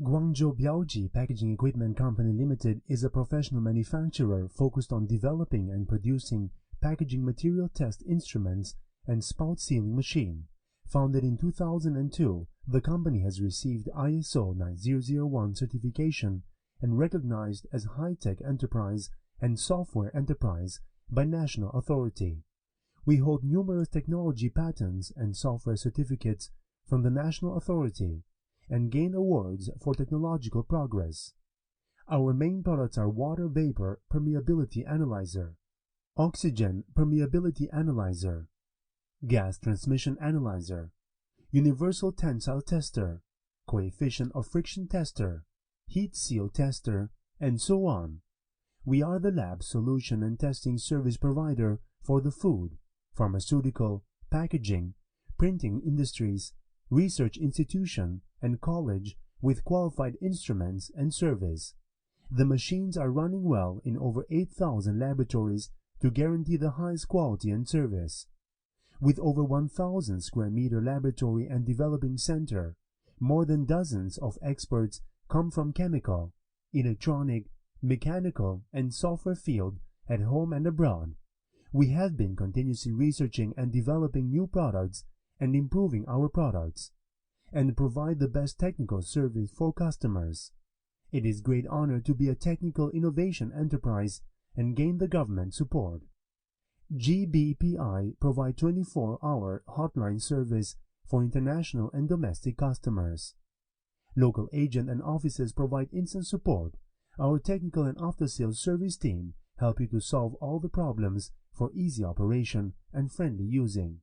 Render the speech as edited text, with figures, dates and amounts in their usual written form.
Guangzhou Biaoji Packaging Equipment Company Limited is a professional manufacturer focused on developing and producing packaging material test instruments and spout sealing machine. Founded in 2002, the company has received ISO 9001 certification and recognized as high-tech enterprise and software enterprise by national authority. We hold numerous technology patents and software certificates from the national authority and gain awards for technological progress. Our main products are water vapor permeability analyzer, oxygen permeability analyzer, gas transmission analyzer, universal tensile tester, coefficient of friction tester, heat seal tester, and so on. We are the lab solution and testing service provider for the food, pharmaceutical, packaging, printing industries, research institution, and college with qualified instruments and service. The machines are running well in over 8,000 laboratories to guarantee the highest quality and service. With over 1,000 square meter laboratory and developing center, more than dozens of experts come from chemical, electronic, mechanical, and software field at home and abroad. We have been continuously researching and developing new products and improving our products, and provide the best technical service for customers. It is great honor to be a technical innovation enterprise and gain the government support. GBPI provide 24-hour hotline service for international and domestic customers. Local agent and offices provide instant support. Our technical and after-sales service team help you to solve all the problems for easy operation and friendly using.